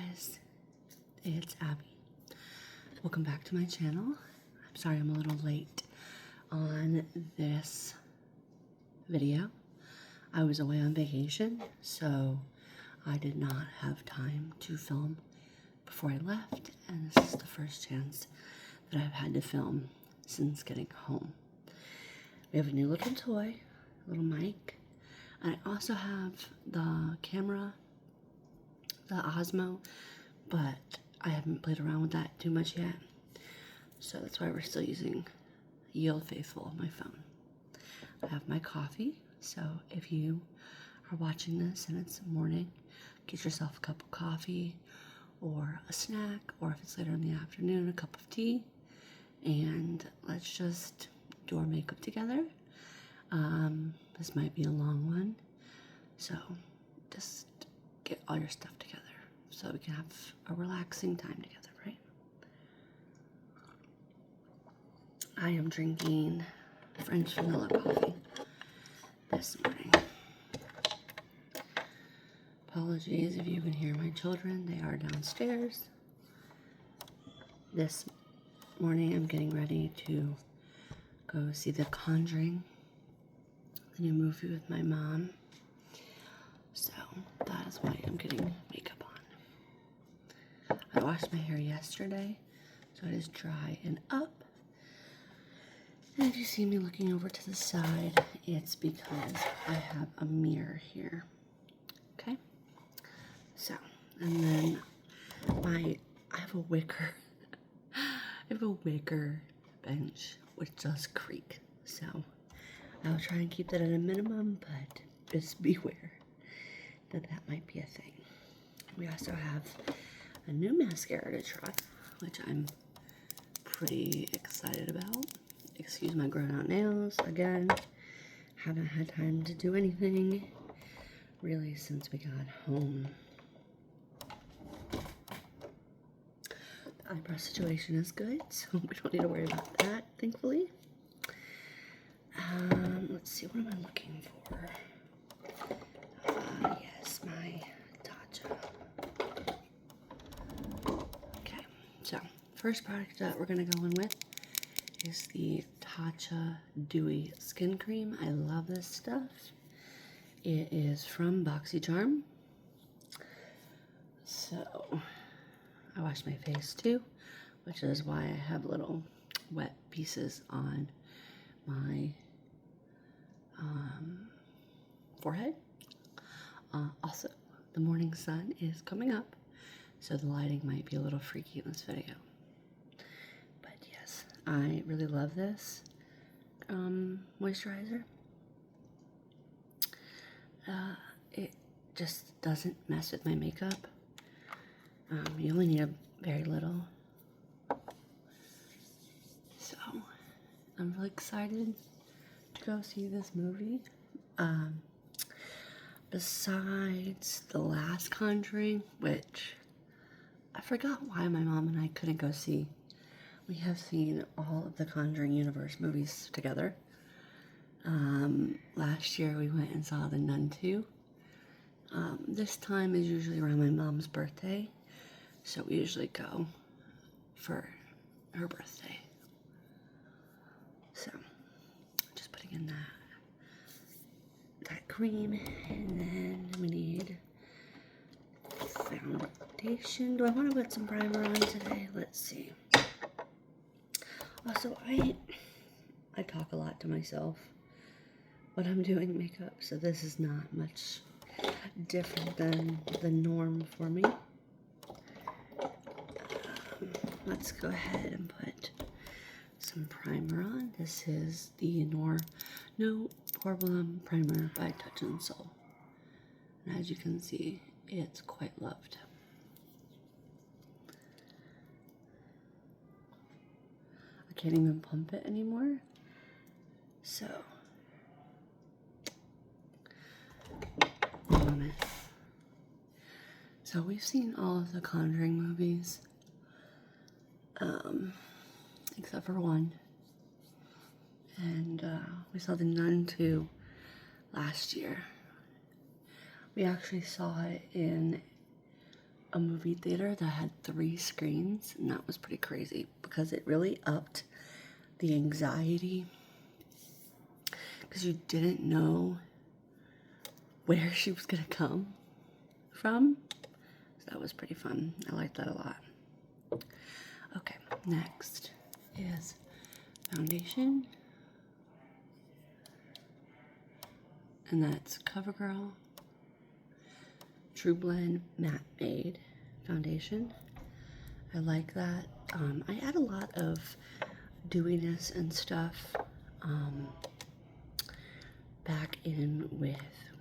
guys, it's Abby. Welcome back to my channel. I'm sorry I'm a little late on this video. I was away on vacation, so I did not have time to film before I left, and this is the first chance that I've had to film since getting home. We have a new little toy, a little mic, and I also have the camera, the Osmo, but I haven't played around with that too much yet, so that's why we're still using Yield Faithful, my phone. I have my coffee, so if you are watching this and it's morning, get yourself a cup of coffee or a snack, or if it's later in the afternoon, a cup of tea, and let's just do our makeup together. This might be a long one, so just get all your stuff together so we can have a relaxing time together, right? I am drinking French vanilla coffee this morning. Apologies if you can hear my children, they are downstairs. This morning I'm getting ready to go see The Conjuring, the new movie with my mom. So that is why I'm getting makeup on. I washed my hair yesterday, so it is dry and up. And if you see me looking over to the side, it's because I have a mirror here. Okay? So, and then I have a wicker, bench which does creak. So I'll try and keep that at a minimum, but just beware that might be a thing. We also have a new mascara to try, which I'm pretty excited about. Excuse my grown out nails again. Haven't had time to do anything really since we got home. The eyebrow situation is good, so we don't need to worry about that, thankfully. Let's see, what am I looking for? Yes, my Tatcha. Okay, so first product that we're gonna go in with is the Tatcha Dewy Skin Cream. I love this stuff. It is from BoxyCharm. So I wash my face too, which is why I have little wet pieces on my forehead. Also, the morning sun is coming up, so the lighting might be a little freaky in this video. But yes, I really love this moisturizer. It just doesn't mess with my makeup. You only need a very little. So I'm really excited to go see this movie. Besides the last Conjuring, which I forgot why my mom and I couldn't go see. We have seen all of the Conjuring universe movies together. Last year we went and saw The Nun 2. This time is usually around my mom's birthday, so we usually go for her birthday. So, just putting in that cream, and then we need foundation. Do I want to put some primer on today? Let's see. Also, I talk a lot to myself when I'm doing makeup, so this is not much different than the norm for me. Let's go ahead and put some primer on. This is the No Problem Primer by Touch and Soul. And as you can see, it's quite loved. I can't even pump it anymore. So, a moment. So we've seen all of the Conjuring movies, except for one. And we saw The Nun 2 last year. We actually saw it in a movie theater that had 3 screens, and that was pretty crazy because it really upped the anxiety because you didn't know where she was gonna come from. So that was pretty fun. I liked that a lot. Okay, next is foundation, and that's CoverGirl True Blend Matte Made foundation. I like that. I add a lot of dewiness and stuff back in with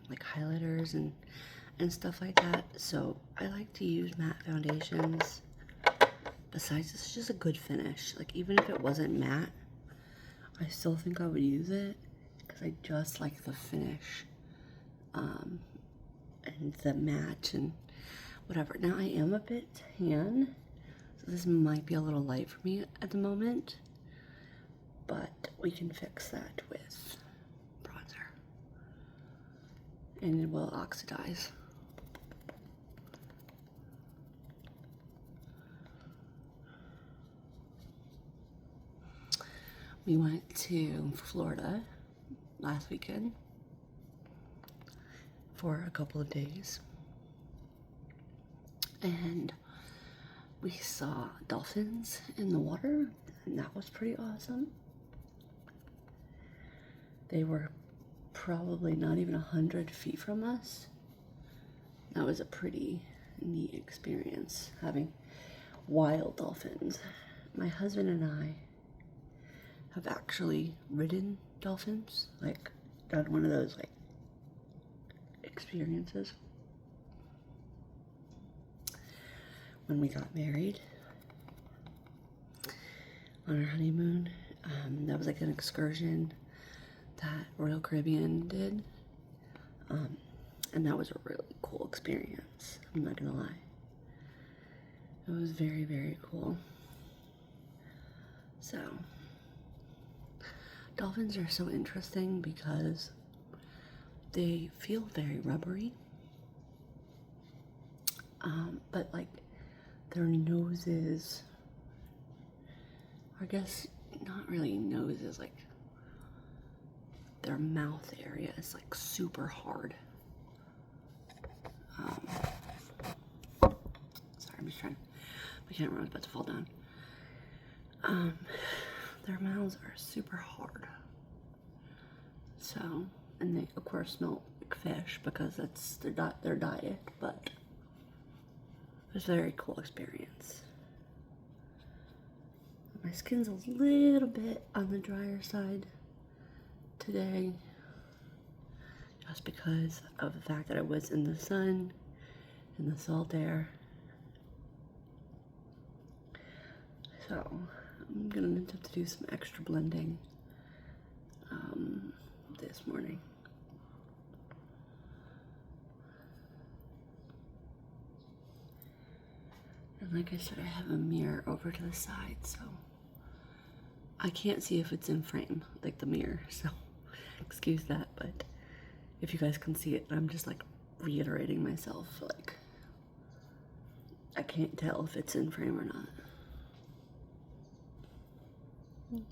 like highlighters and stuff like that. So I like to use matte foundations. Besides, it's just a good finish. Like even if it wasn't matte, I still think I would use it because I just like the finish. And the match and whatever. Now I am a bit tan, so this might be a little light for me at the moment, but we can fix that with bronzer and it will oxidize. We went to Florida last weekend for a couple of days, and we saw dolphins in the water, and that was pretty awesome. They were probably not even 100 feet from us. That was a pretty neat experience, having wild dolphins. My husband and I have actually ridden dolphins, like done one of those like experiences when we got married on our honeymoon. That was like an excursion that Royal Caribbean did, and that was a really cool experience. I'm not gonna lie, it was very, very cool. So dolphins are so interesting because they feel very rubbery, but like their noses, I guess not really noses, like their mouth area is like super hard. Sorry, I'm just trying, my camera was about to fall down. Their mouths are super hard. So, and they of course smell like fish because that's their diet, but it was a very cool experience. My skin's a little bit on the drier side today, just because of the fact that I was in the sun, in the salt air. So I'm gonna have to do some extra blending this morning. And like I said, I have a mirror over to the side, so I can't see if it's in frame, like the mirror, so excuse that, but if you guys can see it, I'm just like reiterating myself, like I can't tell if it's in frame or not.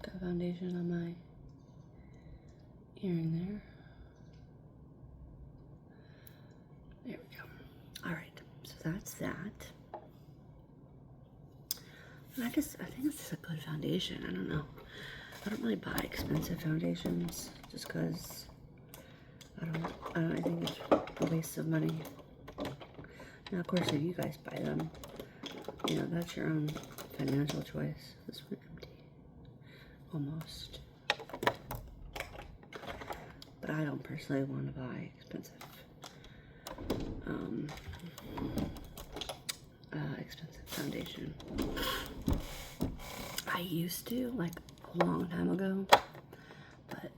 Got foundation on my earring there. There we go. Alright, so that's that. And I think it's just a good foundation. I don't know. I don't really buy expensive foundations just because I think it's a waste of money. Now, of course, if you guys buy them, you know, that's your own financial choice. This one empty. Almost. But I don't personally want to buy expensive foundation. I used to, like a long time ago, but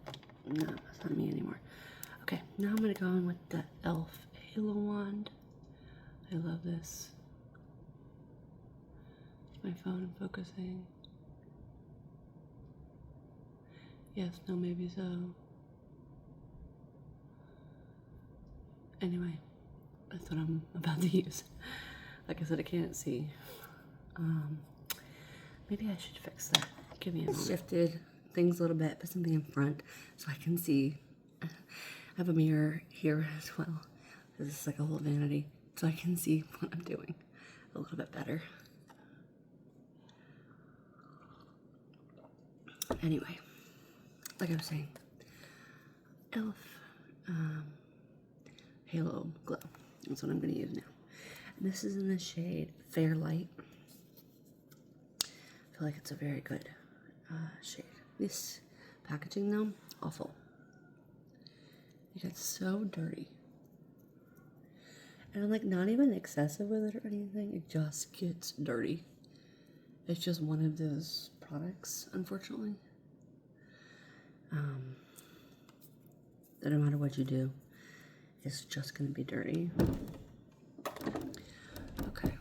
no, that's not me anymore. Okay, now I'm gonna go in with the e.l.f. Halo Wand. I love this. Is my phone focusing? Yes, no, maybe so. Anyway, that's what I'm about to use. Like I said, I can't see. Maybe I should fix that. Give me a moment. Shifted things a little bit, put something in front so I can see. I have a mirror here as well. This is like a whole vanity, so I can see what I'm doing a little bit better. Anyway, like I was saying, e.l.f. Halo Glow. That's what I'm going to use now. And this is in the shade Fair Light. I feel like it's a very good shade. This packaging though, awful. It gets so dirty. And I'm like not even excessive with it or anything. It just gets dirty. It's just one of those products, unfortunately. That no matter what you do, it's just gonna be dirty. Okay.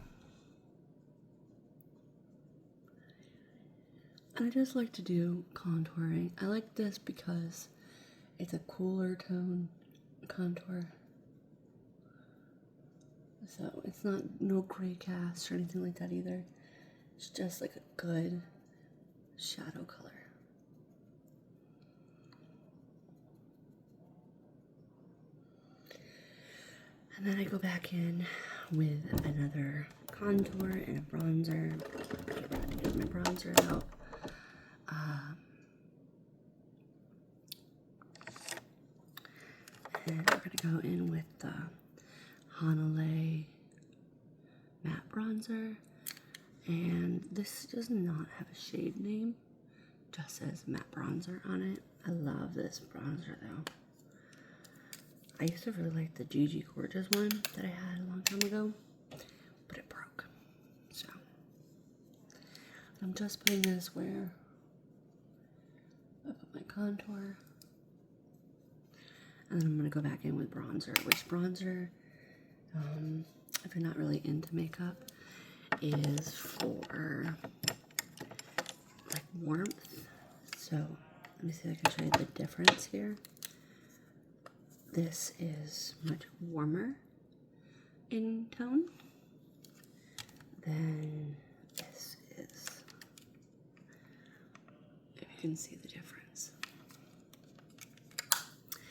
I just like to do contouring. I like this because it's a cooler tone contour. So it's not no gray cast or anything like that either. It's just like a good shadow color. And then I go back in with another contour and a bronzer. Get my bronzer out. And we're gonna go in with the Hanalei matte bronzer. And this does not have a shade name, just says matte bronzer on it. I love this bronzer though. I used to really like the Gigi Gorgeous one that I had a long time ago, but it broke. So I'm just putting this where I put my contour. And then I'm going to go back in with bronzer, which bronzer, if you're not really into makeup, is for like warmth. So let me see if I can show you the difference here. This is much warmer in tone than this is, if you can see the difference.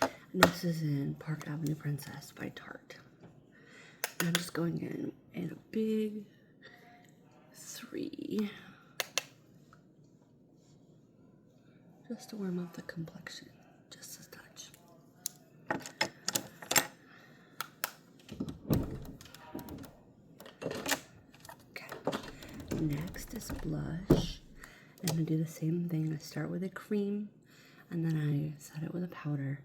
And this is in Park Avenue Princess by Tarte. And I'm just going in a big 3, just to warm up the complexion, just a touch. Next is blush. I'm going to do the same thing. I start with a cream and then I set it with a powder.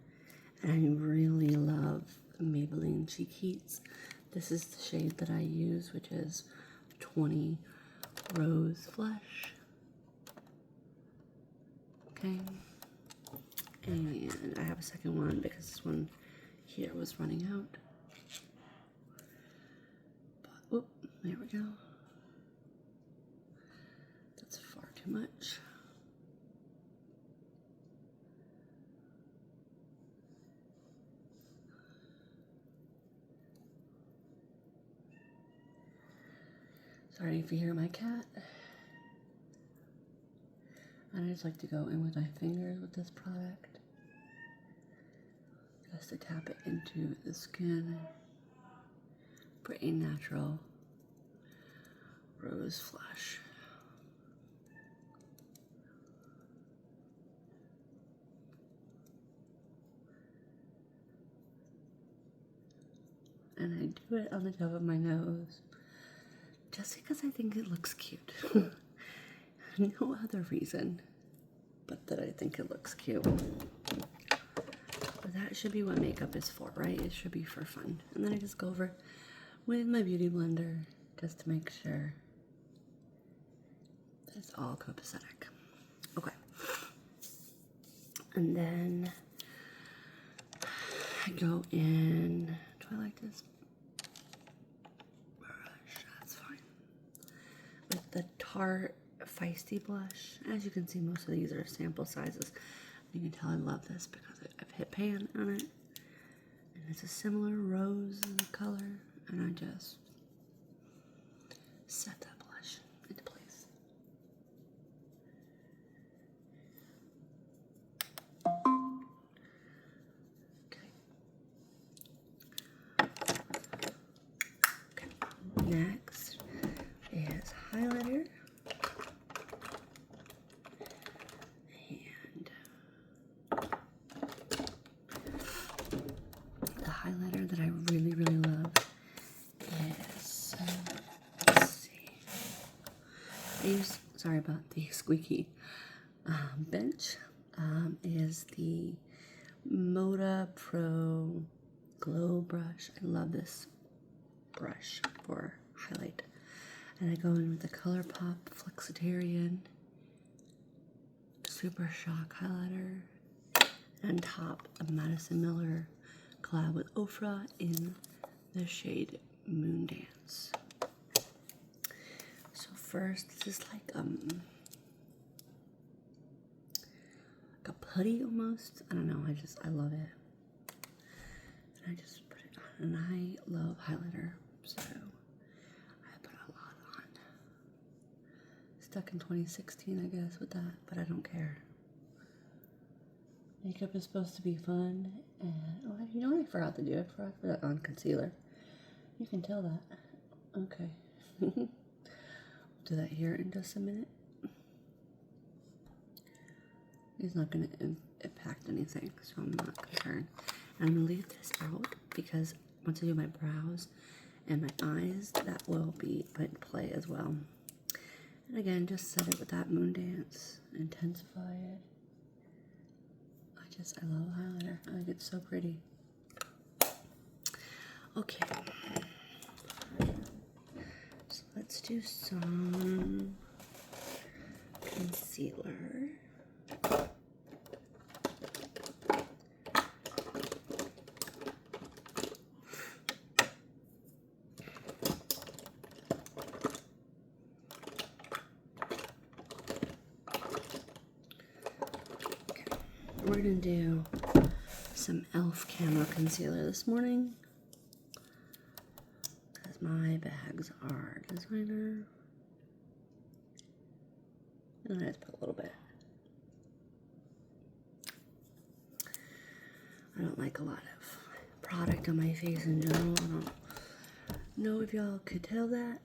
And I really love Maybelline Cheek Heats. This is the shade that I use, which is 20 Rose Flush. Okay. And I have a second one because this one here was running out. But, oop, there we go. That's far too much. Sorry if you hear my cat. And I just like to go in with my fingers with this product. Just to tap it into the skin. Pretty natural rose flush. And I do it on the top of my nose. Just because I think it looks cute. No other reason but that I think it looks cute. But that should be what makeup is for, right? It should be for fun. And then I just go over with my beauty blender just to make sure that it's all copacetic. Okay. And then I go in, do I like this brush? That's fine. With the Tarte Feisty blush. As you can see, most of these are sample sizes. You can tell I love this because I've hit pan on it. And it's a similar rose color. And I just set that blush into place. Okay. Next is highlighter. And the highlighter that I really, really love is, let's see. I use, sorry about the squeaky bench, is the Moda Pro Glow Brush. I love this brush for highlight. And I go in with the ColourPop Flexitarian Super Shock highlighter, and top a Madison Miller collab with Ofra in the shade Moon Dance. So first, this is like a putty almost. I don't know. I love it. And I just put it on, and I love highlighter, so I put a lot on. Stuck in 2016, I guess, with that, but I don't care. Makeup is supposed to be fun, and oh, you know what I forgot to do? I forgot to put on concealer. You can tell that. Okay. We'll do that here in just a minute. It's not going to impact anything, so I'm not concerned. And I'm going to leave this out because once I do my brows and my eyes, that will be put in play as well. And again, just set it with that Moon Dance, intensify it. I love highlighter. I think it's so pretty. Okay. So let's do some concealer. We're gonna do some e.l.f. Camo Concealer this morning because my bags are designer. And I just put a little bit. I don't like a lot of product on my face in general. I don't know if y'all could tell that,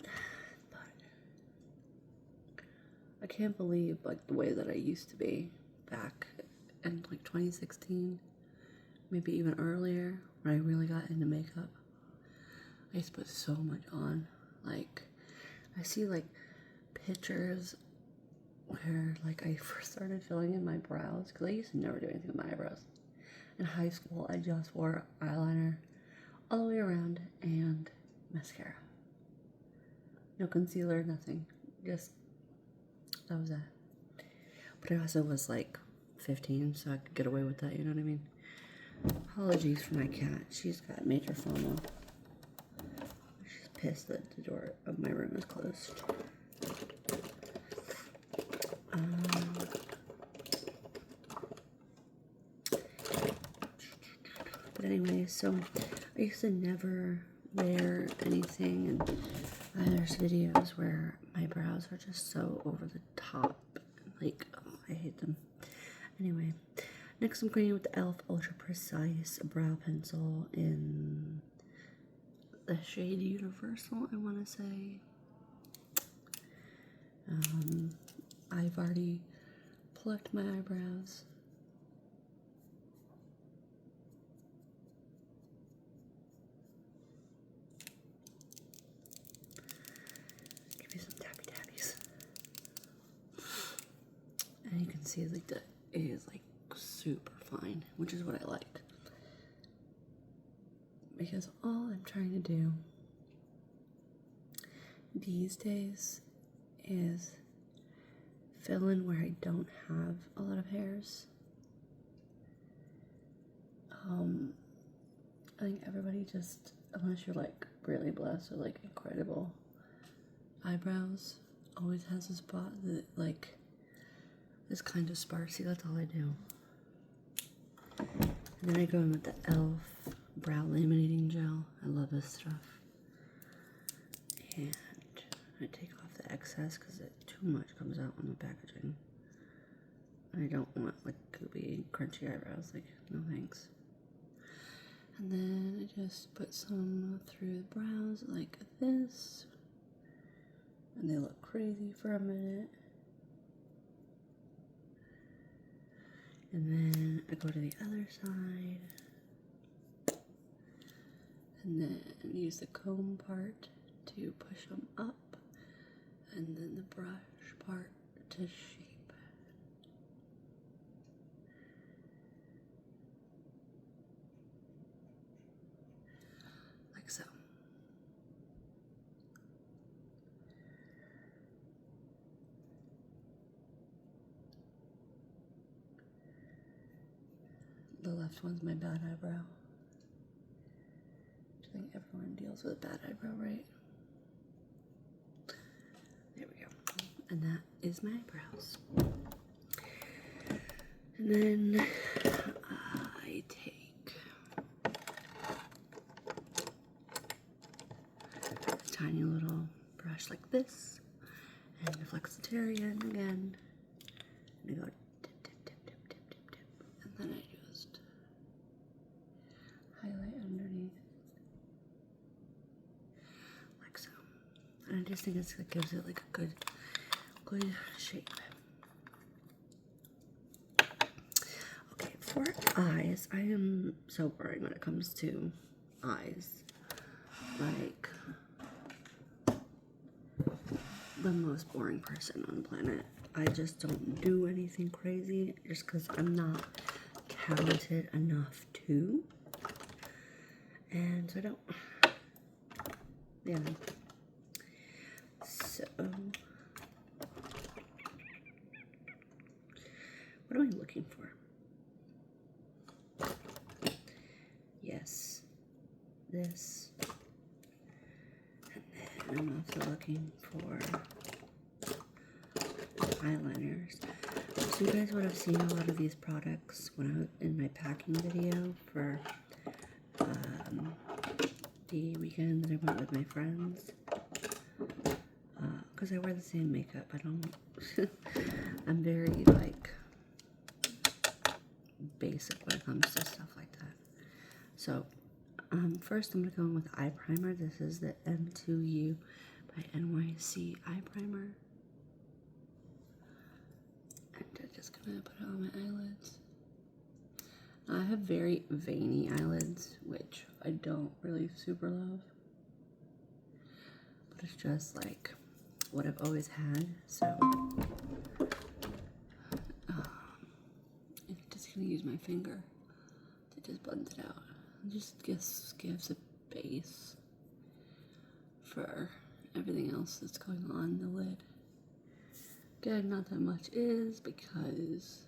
but I can't believe like the way that I used to be back in like 2016, maybe even earlier, when I really got into makeup. I used to put so much on. Like, I see like pictures where like I first started filling in my brows, because I used to never do anything with my eyebrows. In high school, I just wore eyeliner all the way around and mascara. No concealer, nothing. Just, that was that. But I also was like 15, so I could get away with that, you know what I mean? Apologies for my cat. She's got major FOMO. She's pissed that the door of my room is closed. But anyway, so I used to never wear anything, and there's videos where my brows are just so over the top. Like, oh, I hate them. Anyway, next I'm going with the e.l.f. Ultra Precise Brow Pencil in the shade Universal, I want to say. I've already plucked my eyebrows. Give me some tappy tappies. And you can see like that it is like super fine, which is what I like. Because all I'm trying to do these days is fill in where I don't have a lot of hairs. I think everybody just, unless you're like really blessed or like incredible eyebrows, always has a spot that like is kind of sparsy. That's all I do. And then I go in with the e.l.f. Brow Laminating Gel. I love this stuff. And I take off the excess because too much comes out on the packaging. I don't want like goopy, crunchy eyebrows. Like, no thanks. And then I just put some through the brows like this. And they look crazy for a minute. And then I go to the other side. And then use the comb part to push them up. And then the brush part to shape. Like so. The left one's my bad eyebrow. I think everyone deals with a bad eyebrow, right? There we go. And that is my eyebrows. And then I take a tiny little brush like this and Flexitarian again. And I go dip, dip, dip, dip, dip, dip, dip. And then I just highlight underneath. Like so. And I just think it gives it like a good shape. Okay, for eyes, I am so boring when it comes to eyes. Like, the most boring person on the planet. I just don't do anything crazy just because I'm not talented enough to. And so I don't. Yeah. So, what am I looking for? Yes, this. And then I'm also looking for eyeliners. So you guys would have seen a lot of these products when I was in my packing video for the weekend that I went with my friends. Because I wear the same makeup. I don't. I'm very like basic when it comes to stuff like that. So first I'm gonna go in with eye primer. This is the M2U by NYC eye primer. And I'm just gonna put it on my eyelids. I have very veiny eyelids, which I don't really super love. But it's just like what I've always had, so I'm just gonna use my finger to just blend it out. It just gives a base for everything else that's going on in the lid. Again, not that much is because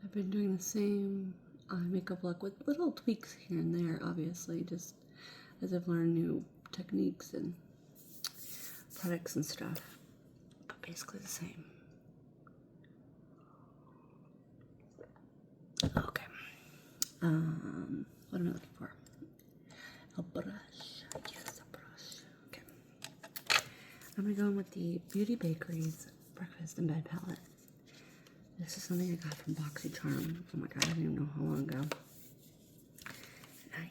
I've been doing the same eye makeup look with little tweaks here and there, obviously, just as I've learned new techniques and products and stuff, but basically the same. Okay. What am I looking for? A brush. Yes, a brush. Okay. I'm gonna go in with the Beauty Bakery's Breakfast in Bed palette. This is something I got from BoxyCharm. Oh my god, I don't even know how long ago. And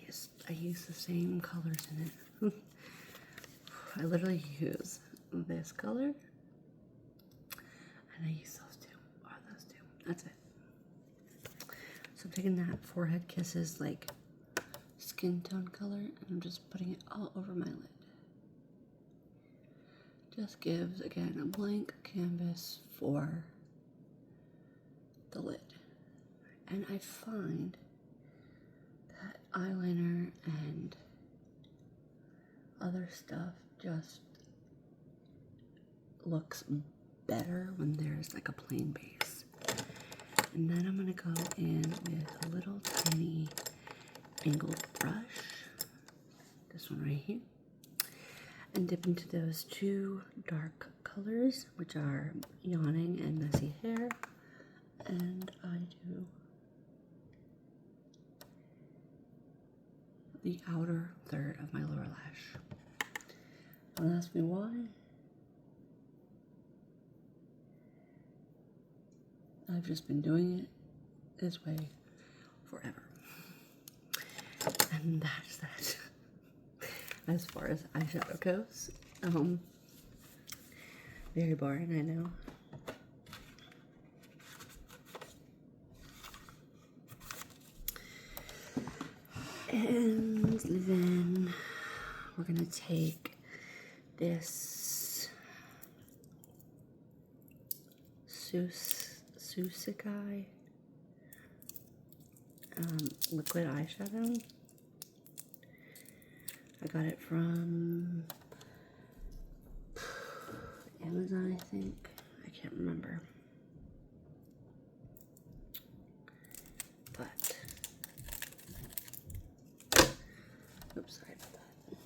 I use the same colors in it. I literally use this color, and I use those two, or those two. That's it. So I'm taking that Forehead Kisses like skin tone color, and I'm just putting it all over my lid. Just gives, again, a blank canvas for the lid. And I find that eyeliner and other stuff just looks better when there's like a plain base. And then I'm gonna go in with a little tiny angled brush, this one right here, and dip into those two dark colors, which are Yawning and Messy Hair. And I do the outer third of my lower lash. Don't ask me why. I've just been doing it this way forever. And that's that. As far as eyeshadow goes. Very boring, I know. And then we're gonna take this Susikai liquid eyeshadow. I got it from Amazon, I think. I can't remember. But, oops, sorry about that.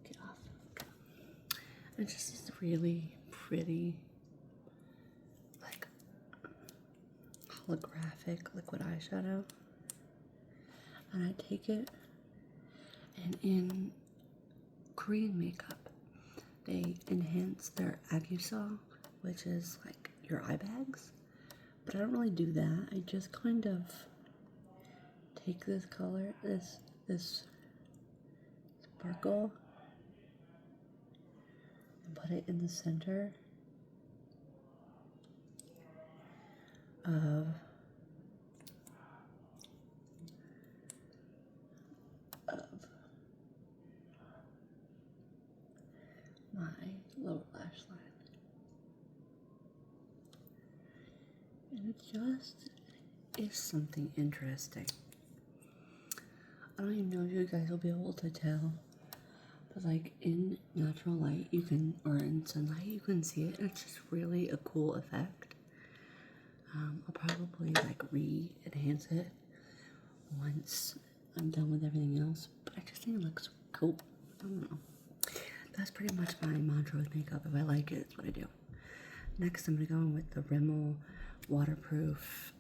Get off. Okay. It's just this really pretty, like, holographic liquid eyeshadow. And I take it, and in Korean makeup, they enhance their agusol, which is like your eye bags. But I don't really do that. I just kind of take this color, this sparkle, and put it in the center of my lower lash line. And it just is something interesting. I don't even know if you guys will be able to tell, but like in natural light you can, or in sunlight you can see it, and it's just really a cool effect. I'll probably like re-enhance it once I'm done with everything else, but I just think it looks cool. I don't know. That's pretty much my mantra with makeup. If I like it, it's what I do. Next, I'm going to go in with the Rimmel Waterproof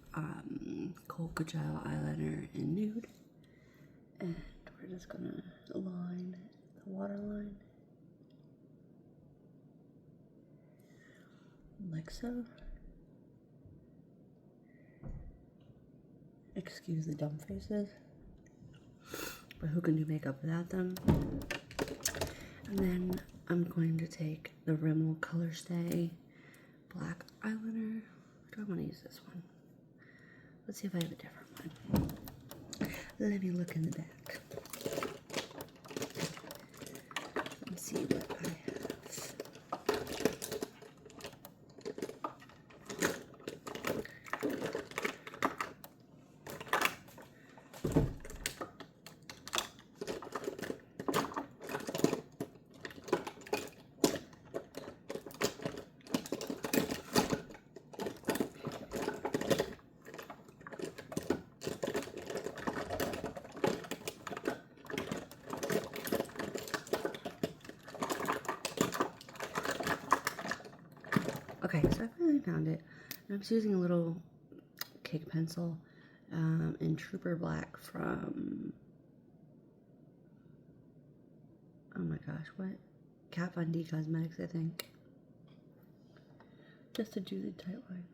Cocoa Gel Eyeliner in Nude. And we're just going to line the waterline. Like so. Excuse the dumb faces. But who can do makeup without them? And then I'm going to take the Rimmel Color Stay black eyeliner. Do I want to use this one? Let's see if I have a different one. Let me look in the back. Let's see what I have. Okay, so I finally found it. I'm just using a little cake pencil in Trooper Black from, oh my gosh, what? Kat Von D Cosmetics, I think. Just to do the tight line.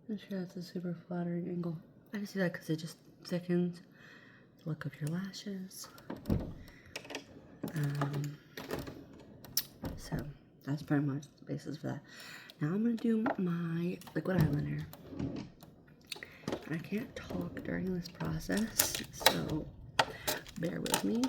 I'm sure that's a super flattering angle. I just do that because it just thickens the look of your lashes. So that's pretty much the basis for that. Now I'm going to do my liquid eyeliner. I can't talk during this process, so bear with me.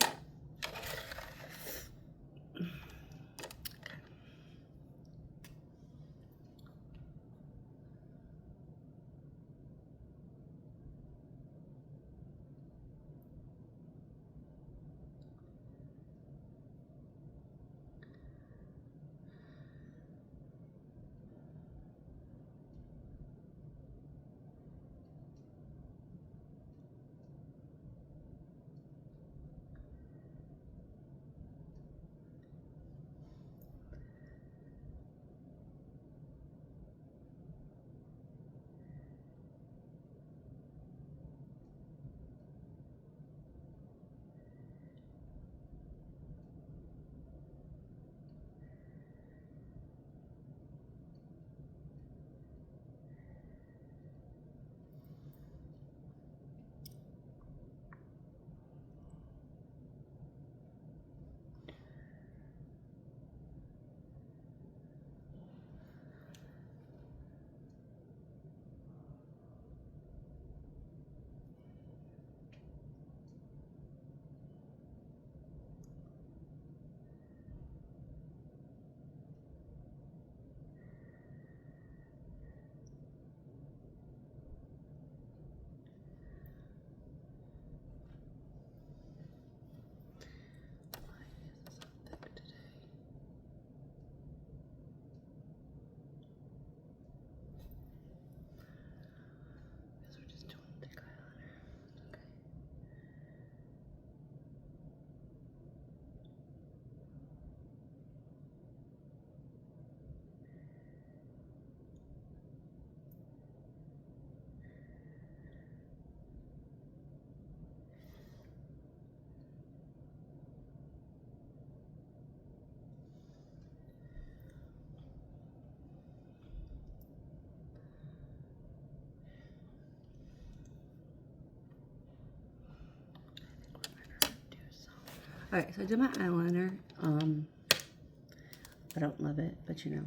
Alright, so I did my eyeliner. I don't love it, but you know,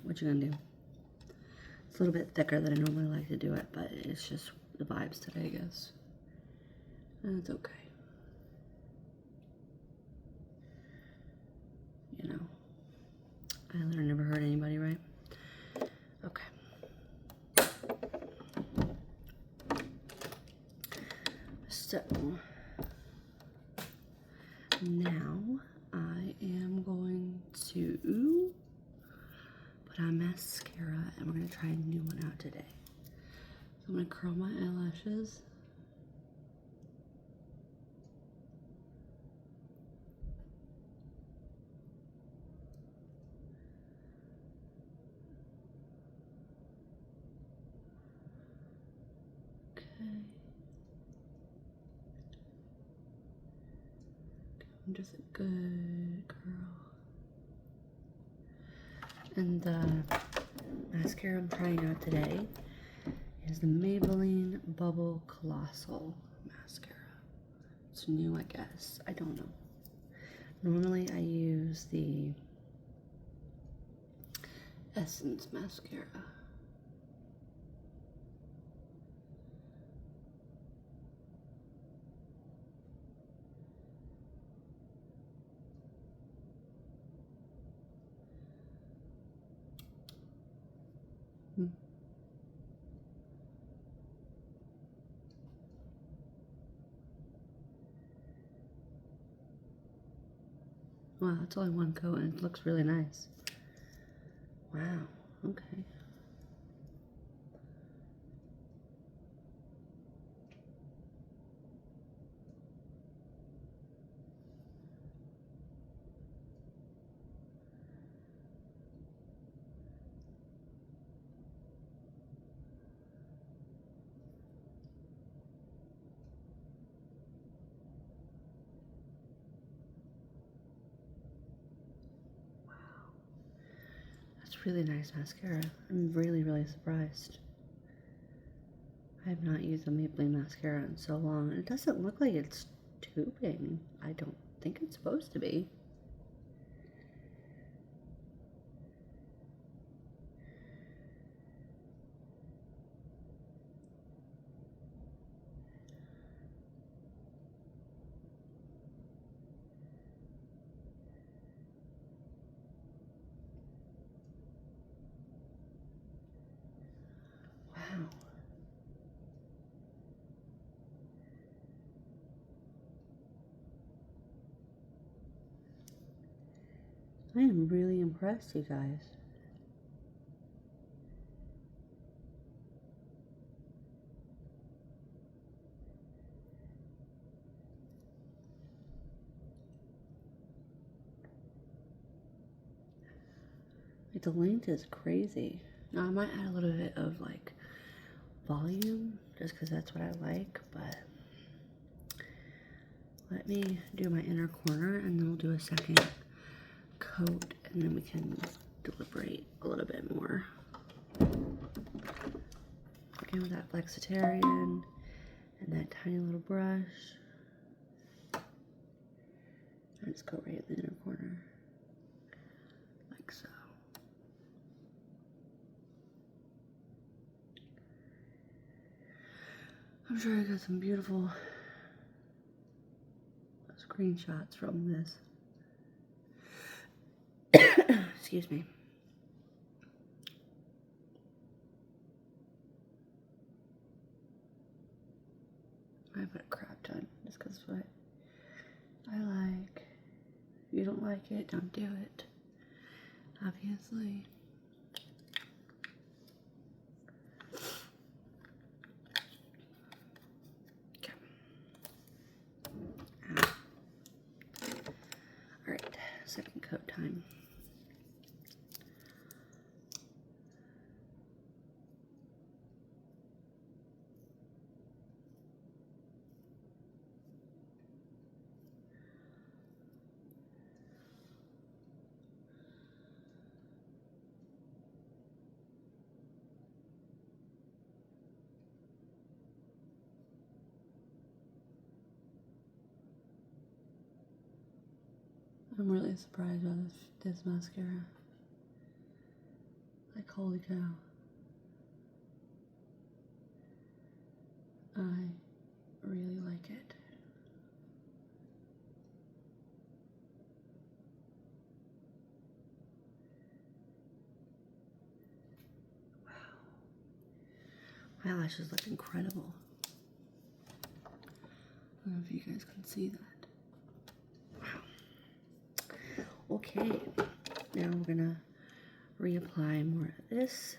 what you gonna do? It's a little bit thicker than I normally like to do it, but it's just the vibes today, I guess. And it's okay. You know, eyeliner never hurt anybody, right? Okay. So, now I am going to put on mascara, and we're going to try a new one out today. So I'm going to curl my eyelashes. Okay. I'm just a good girl. And the mascara I'm trying out today is the Maybelline Bubble Colossal Mascara. It's new, I guess. I don't know. Normally I use the Essence Mascara. Wow, it's only one coat and it looks really nice. Wow, okay. That's really nice mascara. I'm really, really surprised. I have not used a Maybelline mascara in so long. It doesn't look like it's tubing. I don't think it's supposed to be. Wow. I am really impressed, you guys. Like, the length is crazy. Now, I might add a little bit of, like, volume, just because that's what I like, but let me do my inner corner, and then we'll do a second coat, and then we can deliberate a little bit more. Again, with that Flexitarian and that tiny little brush. I just go right in the inner corner, like so. I'm sure I got some beautiful screenshots from this. Excuse me. I put a crap ton just because it's what I like. If you don't like it, don't do it. Obviously. Okay. Alright, second coat time. I'm really surprised by this mascara. Like, holy cow. I really like it. Wow. My eyelashes look incredible. I don't know if you guys can see that. Wow. Okay, now we're gonna reapply more of this.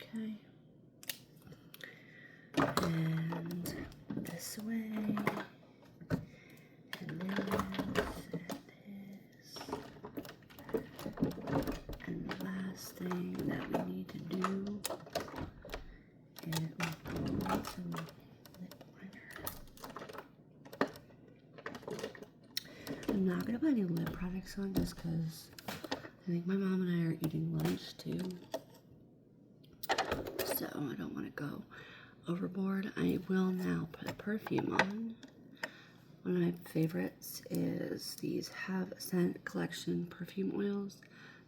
Okay. And this way. And this. And the last thing that we need to do is put some lip liner. I'm not going to put any lip products on just because I think my mom and I are eating lunch too. So I don't want to go overboard. I will now put perfume on. One of my favorites is these Have Scent Collection perfume oils.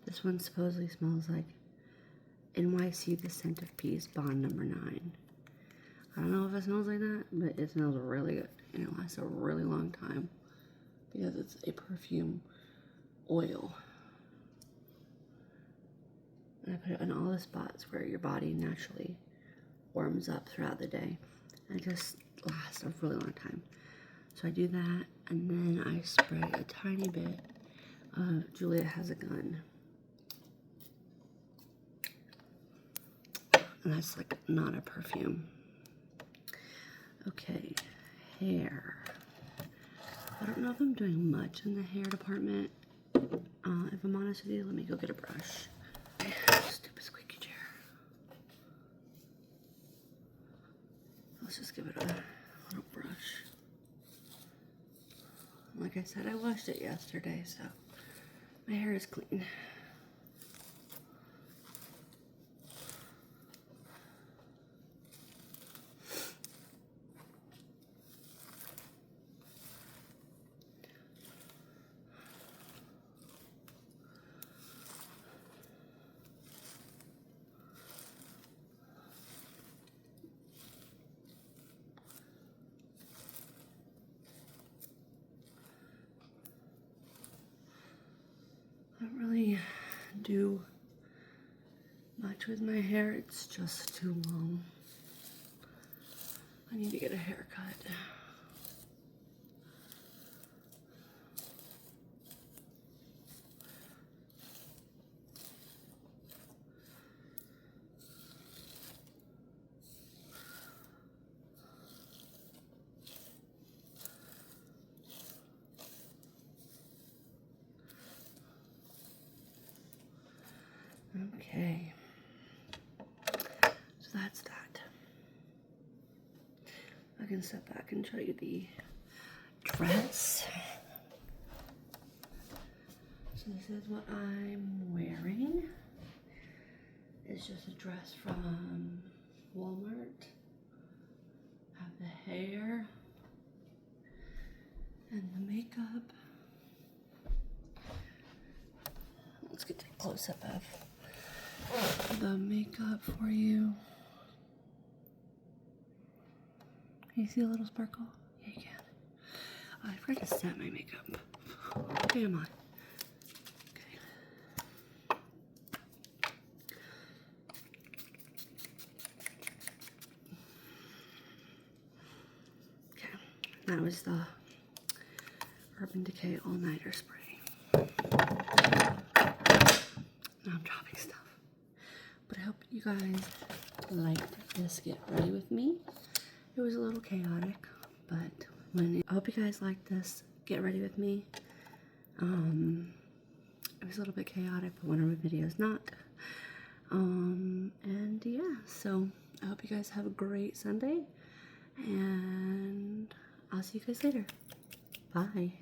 This one supposedly smells like NYC The Scent of Peace Bond No. 9. I don't know if it smells like that, but it smells really good. And it lasts a really long time because it's a perfume oil. And I put it on all the spots where your body naturally warms up throughout the day. And it just lasts a really long time. So I do that, and then I spray a tiny bit of Juliet Has a Gun. And that's like not a perfume. Okay, hair. I don't know if I'm doing much in the hair department. If I'm honest with you, let me go get a brush. Stupid squeaky chair. Let's just give it a little brush. Like I said, I washed it yesterday, so my hair is clean. I don't really do much with my hair. It's just too long. I need to get a haircut. Okay, so that's that. I can step back and show you the dress. So this is what I'm wearing. It's just a dress from Walmart. I have the hair and the makeup. Let's get a close-up of the makeup for you. Can you see a little sparkle? Yeah, you can. Oh, I forgot to set my makeup. Okay, am I? Okay. That was the Urban Decay All-Nighter Spray. Now I'm dropping stuff. But I hope you guys liked this Get Ready With Me. It was a little chaotic, but I hope you guys liked this Get Ready With Me. It was a little bit chaotic, but one of my videos not. And yeah, so I hope you guys have a great Sunday, and I'll see you guys later. Bye.